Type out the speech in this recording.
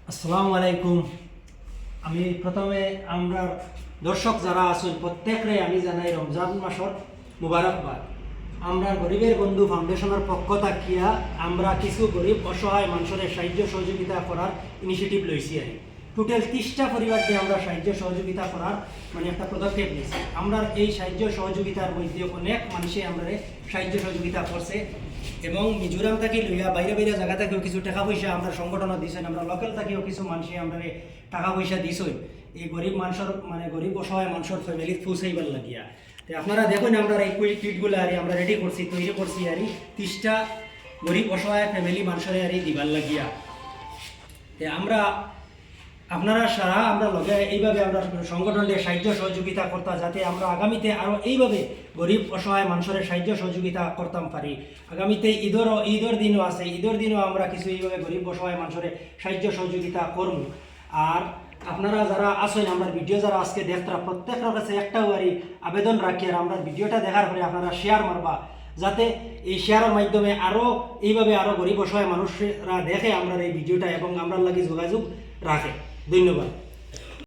আসসালামু আলাইকুম। আমি প্রথমে আমরা দর্শক যারা আছেন প্রত্যেকরে আমি জানাই রমজান মাসের মুবারকবাদ। আমরা গরিবের বন্ধু ফাউন্ডেশনের পক্ষ থাকিয়া আমরা কিছু গরিব অসহায় মানুষের সাহায্য সহযোগিতা করার ইনিশিয়েটিভ লইছি। আর টোটাল 30টা পরিবারকে আমরা সাহায্য সহযোগিতা করার একটা পদক্ষেপ নিয়েছি। আমরা এই সাহায্য সহযোগিতার মধ্যে অনেক মানুষে আমরা সাহায্য সহযোগিতা করছে এবং মিজোরাম থেকে লইয়া বাইরে বাইরে জায়গা থেকেও কিছু টাকা পয়সা আমরা সংগঠন দিয়েছেন, আমরা লোকাল থেকেও কিছু মানুষে আমরা টাকা পয়সা দিছই এই গরিব মানুষের গরিব অসহায় মানুষের ফ্যামিলি পৌঁছাইবার লাগিয়া। তো আপনারা দেখুন আমরা এই কিটগুলো আর আমরা রেডি করছি, তৈরি করছি আর 30টা গরিব অসহায় ফ্যামিলি মানুষের আর দিবার লাগিয়া। তো আমরা আপনারা সারা আমরা লগে এইভাবে আমরা সংগঠনের সাহায্য সহযোগিতা করতাম, যাতে আমরা আগামীতে আরও এইভাবে গরিব অসহায় মানুষের সাহায্য সহযোগিতা করতাম পারি। আগামীতে ঈদের দিনও আছে, ঈদের দিনও আমরা কিছু এইভাবে গরিব অসহায় মানুষের সাহায্য সহযোগিতা করব। আর আপনারা যারা আছেন আমরা ভিডিও যারা আজকে দেখতারা প্রত্যেকের কাছে একটা আবেদন রাখি, আর আমরা ভিডিওটা দেখার পরে আপনারা শেয়ার মারবা, যাতে এই শেয়ারের মাধ্যমে আরও এইভাবে আরও গরিব অসহায় মানুষরা দেখে আমরা এই ভিডিওটা এবং আমরা লাগি যোগাযোগ রাখে। ধন্যবাদ।